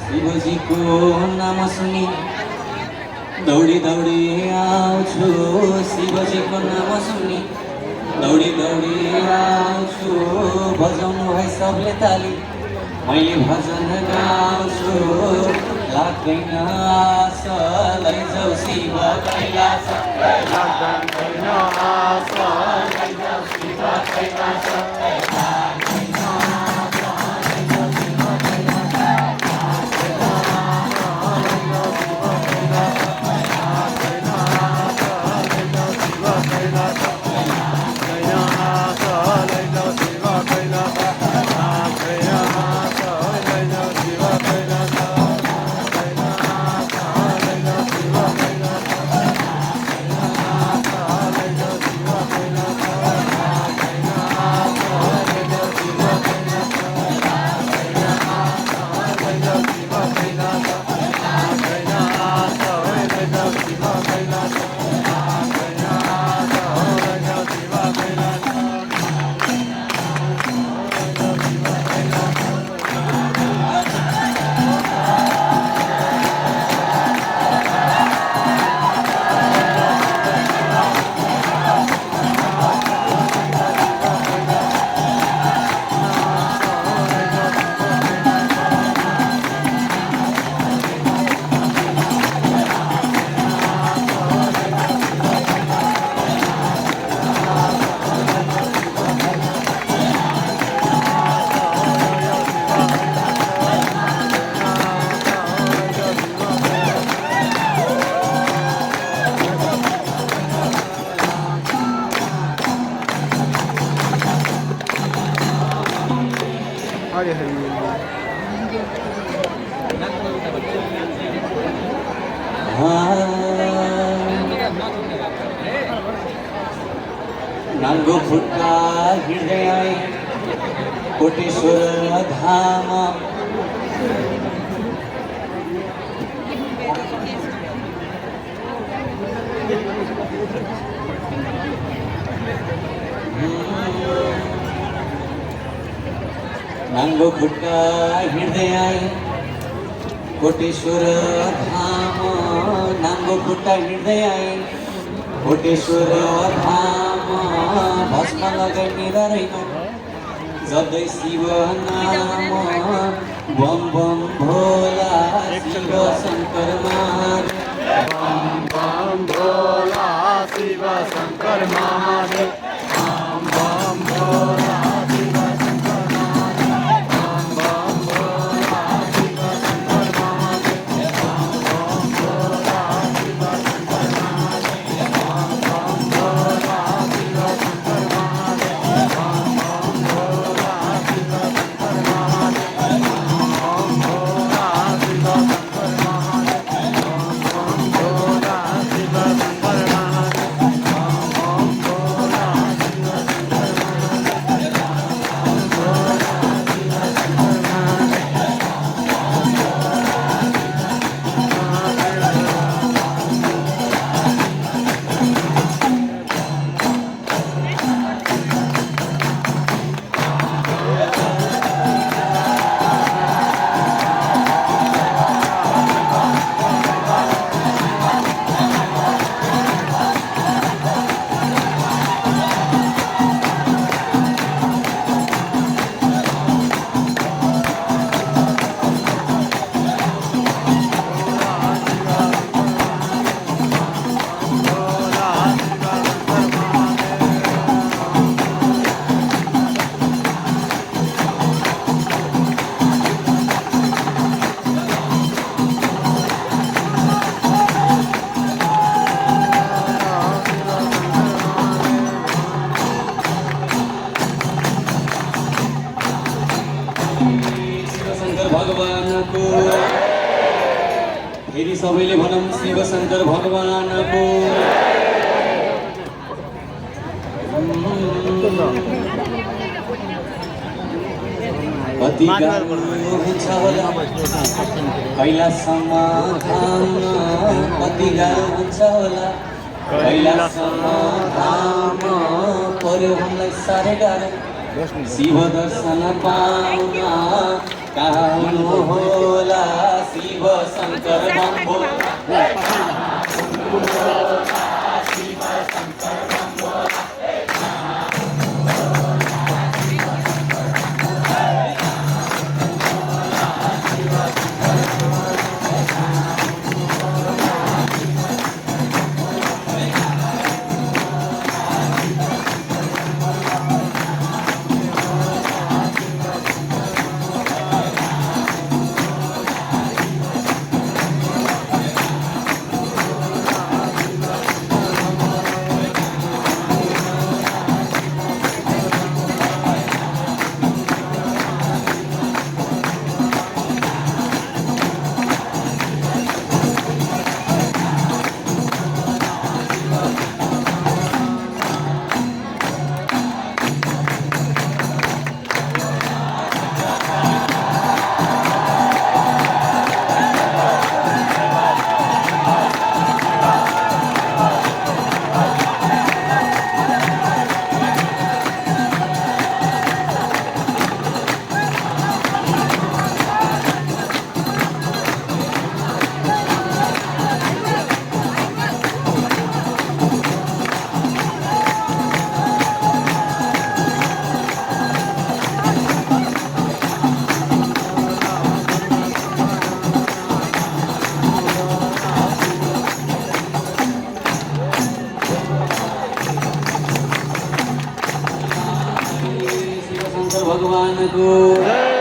शिवजीको नाम सुनि दौडी दौडी आउँछु। शिवजीको नाम सुनि दौडी दौडी आउँछु। बजाउनु है सबले ताली, मैले भजन गाउँछु। लाग्दैन आशा लैजाऊ शिव कैलाश, लाग्दैन आशा लैजाऊ शिव कैलाश। नाङ्गो फुट्टा हिँड्दै आए कोटेश्वर धाम। नाङ्गो खुट्टा हिँड्दै आए कोटेश्वर धाम। नाङ्गो खुट्टा हिँड्दै आए कोटेश्वर धाम। भस्म लगाइ निधारैन जप्दै शिव नाम। बम बम भोला शिव शङ्कर महादेव, बम बम भोला शिव शङ्कर महादेव, बम बम भोला शिवशङ्कर भगवानको फेरि सबैले भनौँ शिवशङ्कर भगवानको कति गाह्रो हुन्छ होला कैलासम्म धाउन कति गाह्रो हुन्छ होला कैलासम्म धाम पर्यो हामीलाई साह्रै गाह्रो शिव दर्शन पाउन कहाँ हुनु होला शिव शङ्कर बम्बो भगवानको